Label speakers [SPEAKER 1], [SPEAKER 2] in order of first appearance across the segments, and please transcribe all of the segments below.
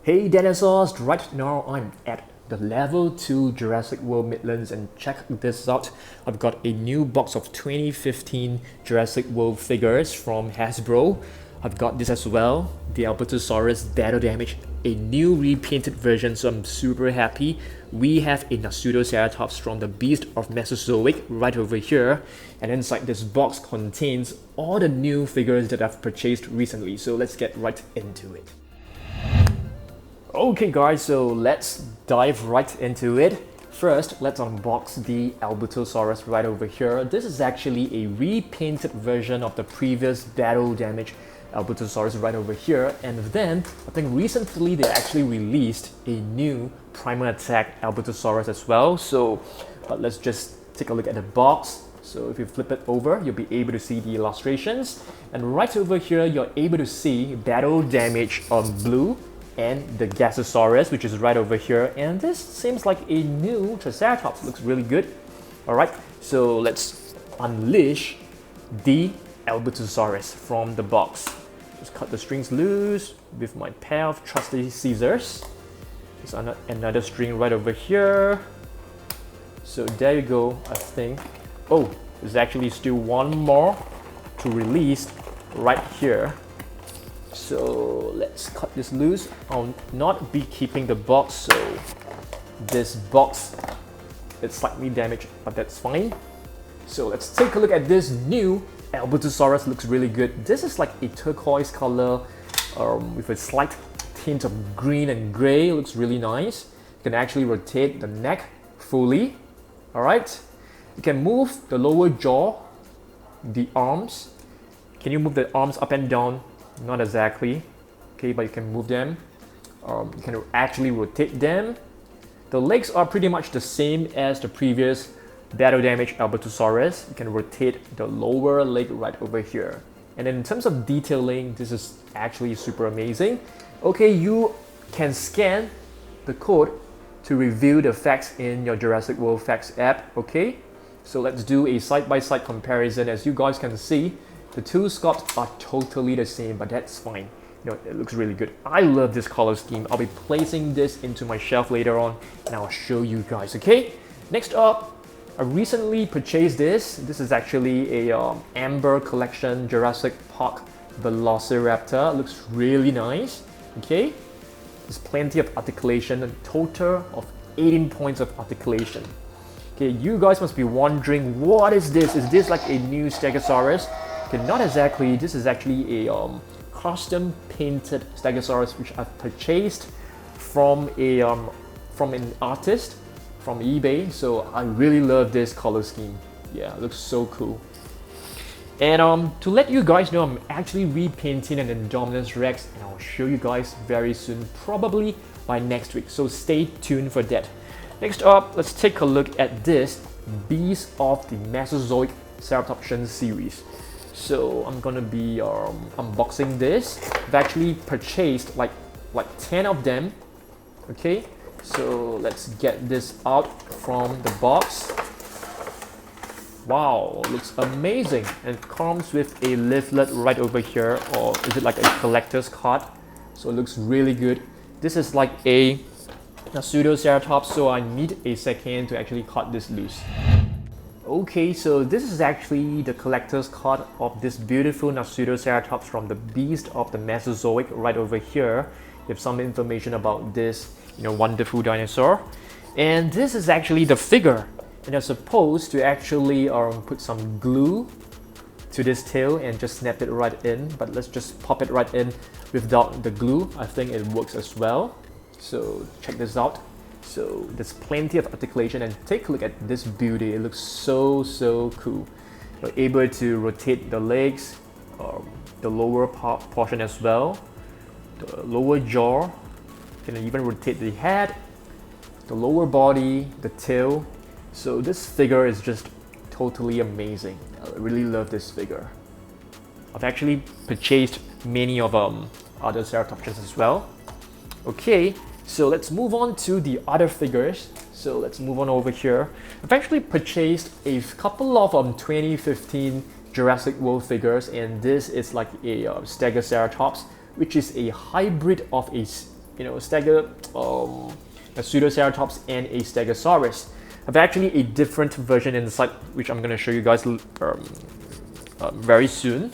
[SPEAKER 1] Hey Danosaurs, right now I'm at the level 2 Jurassic World Midlands and check this out. I've got a new box of 2015 Jurassic World figures from Hasbro. I've got this as well, the Albertosaurus Battle Damage, a new repainted version, so I'm super happy. We have a Gasosaurus from the Beast of Mesozoic right over here, and inside this box contains all the new figures that I've purchased recently, so let's get right into it. Okay guys, so let's dive right into it. First, let's unbox the Albertosaurus right over here. This is actually a repainted version of the previous Battle Damage Albertosaurus right over here, and then I think recently they actually released a new Primal Attack Albertosaurus as well. But let's just take a look at the box. So if you flip it over, you'll be able to see the illustrations, and right over here you're able to see Battle Damage Blue and the Gasosaurus, which is right over here, and this seems like a new Triceratops. Looks really good. Alright, so let's unleash the Albertosaurus from the box. Just cut the strings loose with my pair of trusty scissors. There's another string right over here. So there you go, I think. Oh, there's actually still one more to release right here. So let's cut this loose. I'll not be keeping the box, so this box is slightly damaged, but that's fine. So let's take a look at this new Albertosaurus. Looks really good. This is like a turquoise color with a slight tint of green and gray. Looks really nice. You can actually rotate the neck fully. Alright. You can move the lower jaw, the arms. Can you move the arms up and down? Not exactly, okay, but you can move them. You can actually rotate them. The legs are pretty much the same as the previous Battle Damage Albertosaurus. You can rotate the lower leg right over here. And then in terms of detailing, this is actually super amazing. Okay, you can scan the code to review the facts in your Jurassic World Facts app, okay? So let's do a side-by-side comparison. As you guys can see, the two sculpts are totally the same, but that's fine. You know, it looks really good. I love this color scheme. I'll be placing this into my shelf later on, and I'll show you guys, okay? Next up, I recently purchased this. This is actually a Amber Collection Jurassic Park Velociraptor. It looks really nice, okay? There's plenty of articulation, a total of 18 points of articulation. Okay, you guys must be wondering, what is this? Is this like a new Stegosaurus? Okay, not exactly. This is actually a custom painted Stegosaurus which I've purchased from an artist from eBay. So I really love this color scheme. Yeah, it looks so cool. And to let you guys know, I'm actually repainting an Indominus Rex, and I'll show you guys very soon, probably by next week. So stay tuned for that. Next up, let's take a look at this Beast of the Mesozoic Ceratopsian series. So I'm gonna be unboxing this. I've actually purchased like 10 of them. Okay, so let's get this out from the box. Wow, looks amazing. And it comes with a leaflet right over here, or is it like a collector's card? So it looks really good. This is like a Pseudoceratops, so I need a second to actually cut this loose. Okay, so this is actually the collector's card of this beautiful Pseudoceratops from the Beast of the Mesozoic right over here. You have some information about this, wonderful dinosaur. And this is actually the figure. And you're supposed to actually put some glue to this tail and just snap it right in. But let's just pop it right in without the glue. I think it works as well. So check this out. So there's plenty of articulation, and take a look at this beauty. It looks so cool. You're able to rotate the legs, the lower portion as well, the lower jaw. You can even rotate the head, the lower body, the tail. So this figure is just totally amazing. I really love this figure. I've actually purchased many of other Ceratopsians as well. Okay, so let's move on to the other figures. So let's move on over here. I've actually purchased a couple of 2015 Jurassic World figures, and this is like a Stegoceratops, which is a hybrid of a a Pseudoceratops and a Stegosaurus. I have actually a different version inside, which I'm going to show you guys very soon.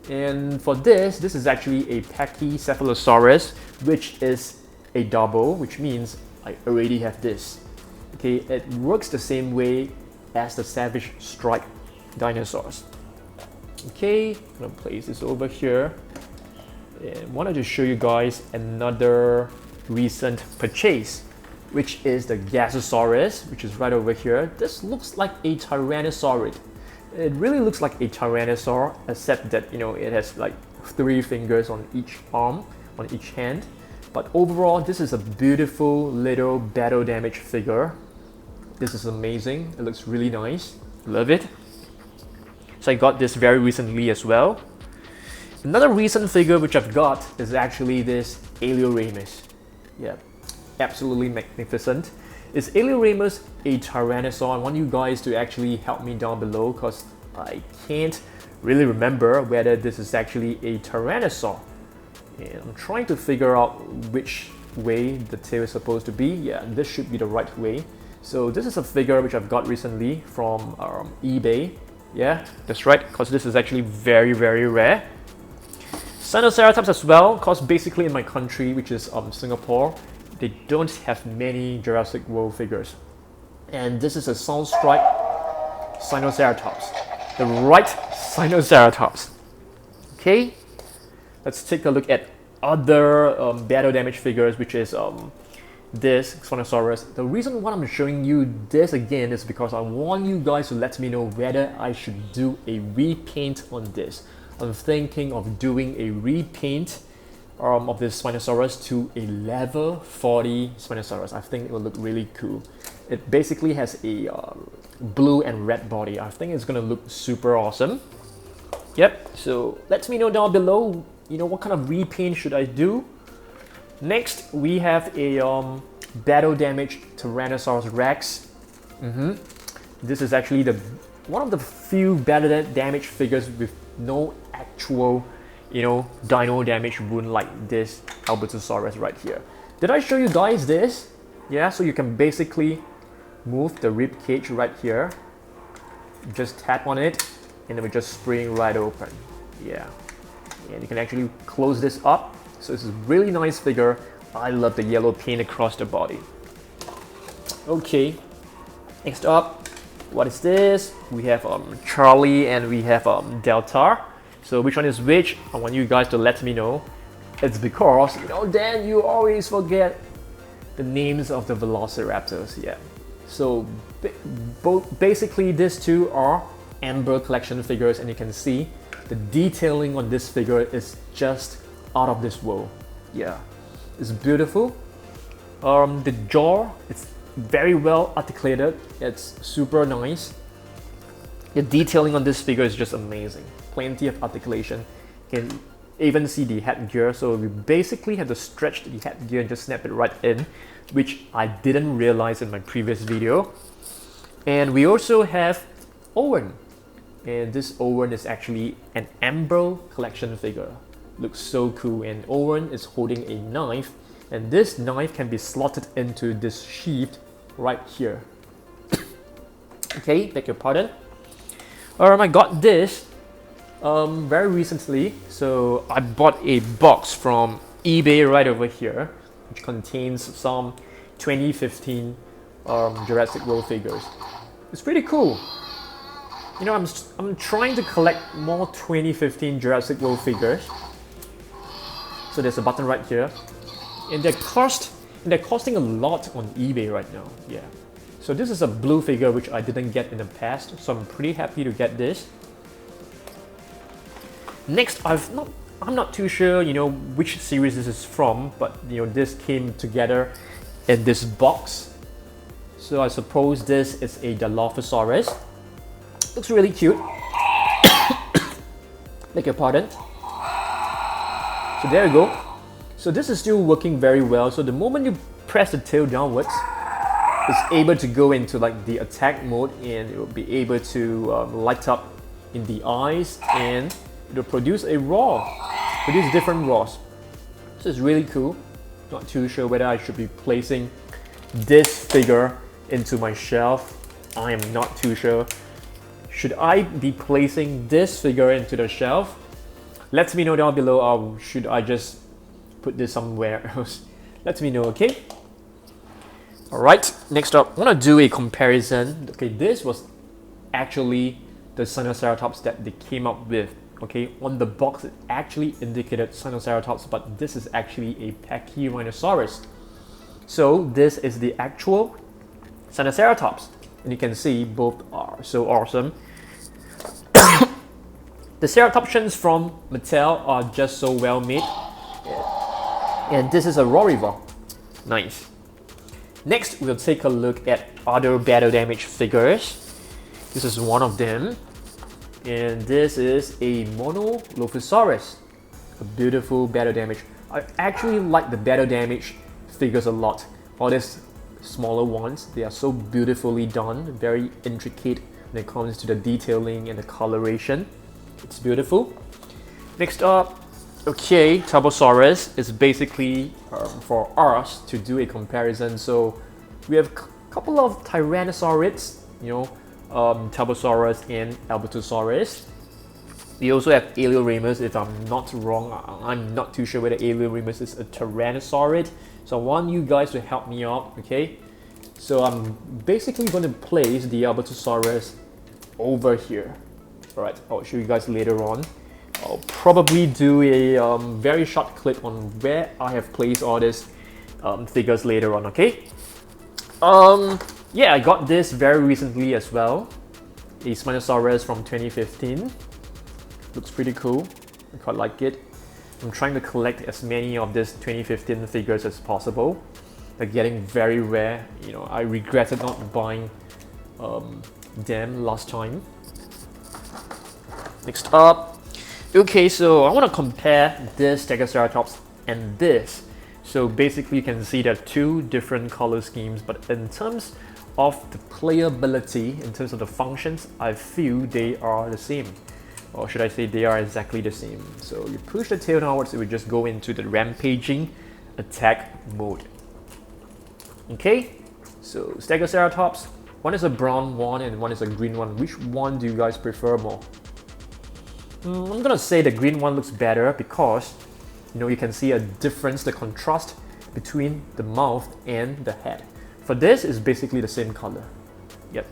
[SPEAKER 1] And for this is actually a Pachycephalosaurus, which is a double, which means I already have this. Okay, it works the same way as the Savage Strike dinosaurs. Okay, I'm gonna place this over here. And wanted to show you guys another recent purchase, which is the Gasosaurus, which is right over here. This looks like a Tyrannosaurid. It really looks like a Tyrannosaur, except that it has like 3 fingers on each arm, on each hand. But overall, this is a beautiful little battle damage figure. This is amazing. It looks really nice. Love it. So I got this very recently as well. Another recent figure which I've got is actually this Alioramus. Yeah, absolutely magnificent. Is Alioramus a Tyrannosaur? I want you guys to actually help me down below because I can't really remember whether this is actually a Tyrannosaur. And I'm trying to figure out which way the tail is supposed to be. Yeah, this should be the right way. So this is a figure which I've got recently from eBay. Yeah, that's right, because this is actually very, very rare. Danosaurs as well, because basically in my country, which is Singapore, they don't have many Jurassic World figures. And this is a Soundstrike Sinoceratops, the right Sinoceratops. Okay, let's take a look at other battle damage figures, which is this Spinosaurus. The reason why I'm showing you this again is because I want you guys to let me know whether I should do a repaint on this. I'm thinking of doing a repaint of this Spinosaurus to a level 40 Spinosaurus. I think it will look really cool. It basically has a blue and red body. I think it's gonna look super awesome. Yep, so let me know down below, what kind of repaint should I do. Next, we have a Battle Damage Tyrannosaurus Rex. This is actually one of the few Battle Damage figures with no actual, dino damage wound like this Albertosaurus right here. Did I show you guys this? Yeah, so you can basically move the rib cage right here. Just tap on it, and it will just spring right open. Yeah, and you can actually close this up. So this is a really nice figure. I love the yellow paint across the body. Okay, next up, what is this? We have Charlie and we have Delta. So which one is which? I want you guys to let me know. It's because, Dan, you always forget the names of the Velociraptors. Yeah. So basically these two are Amber collection figures, and you can see the detailing on this figure is just out of this world. Yeah, it's beautiful. The jaw, it's very well articulated. It's super nice. The detailing on this figure is just amazing. Plenty of articulation. You can even see the headgear. So we basically have to stretch the headgear and just snap it right in, which I didn't realize in my previous video. And we also have Owen. And this Owen is actually an Amber collection figure. Looks so cool, and Owen is holding a knife, and this knife can be slotted into this sheath right here. Okay, beg your pardon. I got this very recently. So I bought a box from eBay right over here, which contains some 2015 Jurassic World figures. It's pretty cool. I'm trying to collect more 2015 Jurassic World figures. So there's a button right here, and they're costing a lot on eBay right now. Yeah. So this is a blue figure which I didn't get in the past, so I'm pretty happy to get this. Next, I'm not too sure, which series this is from, but this came together in this box. So I suppose this is a Dilophosaurus. Looks really cute. Beg your pardon. So there you go. So this is still working very well. So the moment you press the tail downwards, it's able to go into like the attack mode, and it will be able to light up in the eyes, and it will produce a roar, produce different roars. So it's really cool. Not too sure whether I should be placing this figure into my shelf. I am not too sure. Should I be placing this figure into the shelf? Let me know down below, or should I just put this somewhere else? Let me know, okay? Alright, next up, I want to do a comparison. Okay, this was actually the Sinoceratops that they came up with. Okay, on the box it actually indicated Sinoceratops, but this is actually a Pachyrhinosaurus. So this is the actual Sinoceratops, and you can see both are so awesome. The ceratopsians from Mattel are just so well made, and this is a Roriva. Nice. Next, we'll take a look at other Battle Damage figures. This is one of them, and this is a Monolophosaurus, a beautiful Battle Damage. I actually like the Battle Damage figures a lot. All these smaller ones, they are so beautifully done, very intricate when it comes to the detailing and the coloration. It's beautiful. Next up, okay, Turbosaurus is basically for us to do a comparison. So we have a couple of Tyrannosaurids, you know, Turbosaurus and Albertosaurus. We also have Alioramus, if I'm not wrong. I'm not too sure whether Alioramus is a Tyrannosaurid. So I want you guys to help me out, okay? So I'm basically going to place the Albertosaurus over here. Alright, I'll show you guys later on. I'll probably do a very short clip on where I have placed all these figures later on, okay? Yeah, I got this very recently as well. A Spinosaurus from 2015. Looks pretty cool. I quite like it. I'm trying to collect as many of these 2015 figures as possible. They're getting very rare. You know, I regretted not buying them last time. Next up, okay, so I want to compare this Stegoceratops and this. So basically you can see there are two different color schemes, but in terms of the playability, in terms of the functions, I feel they are the same. Or should I say they are exactly the same. So you push the tail downwards, it will just go into the rampaging attack mode. Okay, so Stegoceratops, one is a brown one and one is a green one. Which one do you guys prefer more? I'm gonna say the green one looks better because, you know, you can see a difference, the contrast between the mouth and the head. For this, is basically the same color. Yep.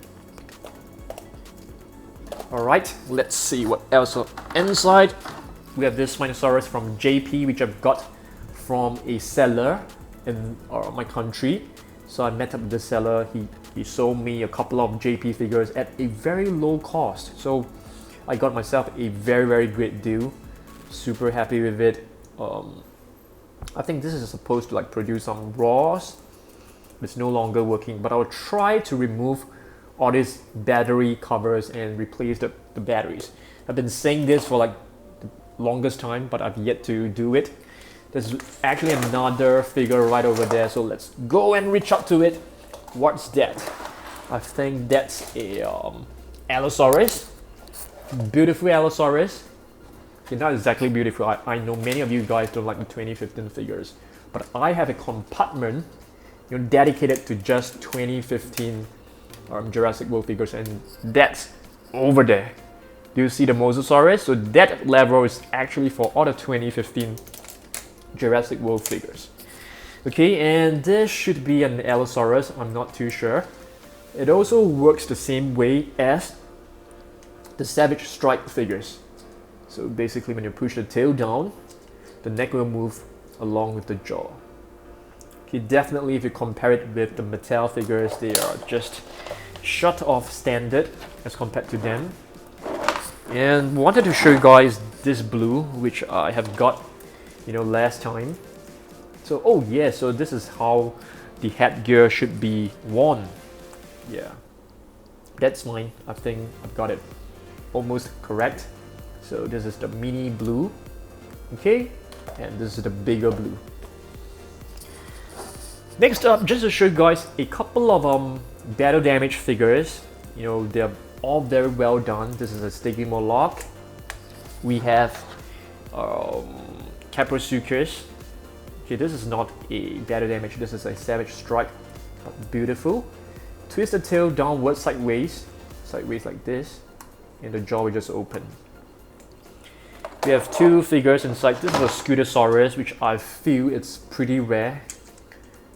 [SPEAKER 1] Alright, let's see what else inside. We have this Spinosaurus from JP, which I've got from a seller in my country. So I met up with the seller. He sold me a couple of JP figures at a very low cost. So I got myself a very great deal. Super happy with it. I think this is supposed to like produce some raws. It's no longer working, but I'll try to remove all these battery covers and replace the batteries. I've been saying this for like the longest time, but I've yet to do it. There's actually another figure right over there, so let's go and reach out to it. What's that? I think that's a Allosaurus. Beautiful Allosaurus. Okay, not exactly beautiful. I know many of you guys don't like the 2015 figures, but I have a compartment, you know, dedicated to just 2015 Jurassic World figures, and that's over there. Do you see the Mosasaurus? So that level is actually for all the 2015 Jurassic World figures. Okay, and this should be an Allosaurus. I'm not too sure. It also works the same way as the Savage Strike figures. So basically when you push the tail down, the neck will move along with the jaw. Okay, definitely if you compare it with the Mattel figures, they are just short of standard as compared to them. And wanted to show you guys this blue, which I have got, you know, last time. So, oh yeah, so this is how the headgear should be worn. Yeah, that's fine. I think I've got it almost correct. So this is the mini blue, okay, and this is the bigger blue. Next up, just to show you guys a couple of Battle Damage figures. You know, they're all very well done. This is a Stygimoloch. We have Caprosuchus, Okay, this is not a Battle Damage, this is a Savage Strike, but beautiful. Twist the tail downwards, sideways like this, and the jaw will just open. We have two figures inside. This is a Scutosaurus, which I feel it's pretty rare.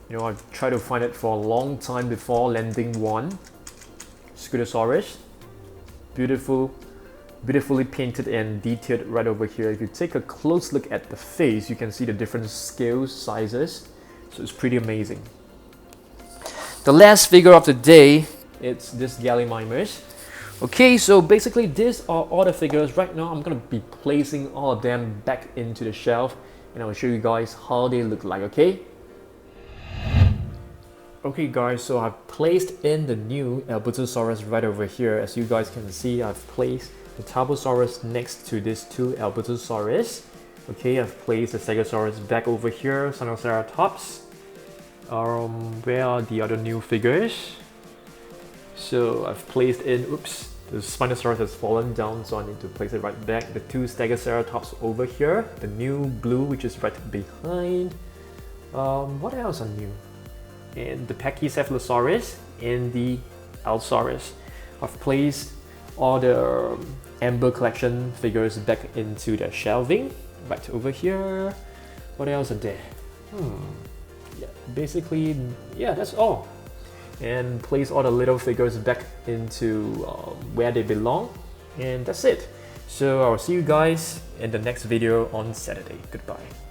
[SPEAKER 1] You know, I've tried to find it for a long time before landing one. Scutosaurus, beautifully painted and detailed right over here. If you take a close look at the face, you can see the different scales, sizes, so it's pretty amazing. The last figure of the day, it's this Gallimimus. Okay, so basically these are all the figures. Right now I'm going to be placing all of them back into the shelf, and I will show you guys how they look like, okay? Okay guys, so I've placed in the new Albertosaurus right over here. As you guys can see, I've placed the Tarbosaurus next to these two Albertosaurus. Okay, I've placed the Stegosaurus back over here, Danosaurs. Where are the other new figures? So I've placed in, oops, the Spinosaurus has fallen down, so I need to place it right back. The two Stegoceratops over here, the new blue, which is right behind. What else are new? And the Pachycephalosaurus and the Allosaurus. I've placed all the Amber Collection figures back into their shelving right over here. What else are there? Yeah, basically, yeah, that's all. And place all the little figures back into where they belong, and that's it. So I'll see you guys in the next video on Saturday. Goodbye.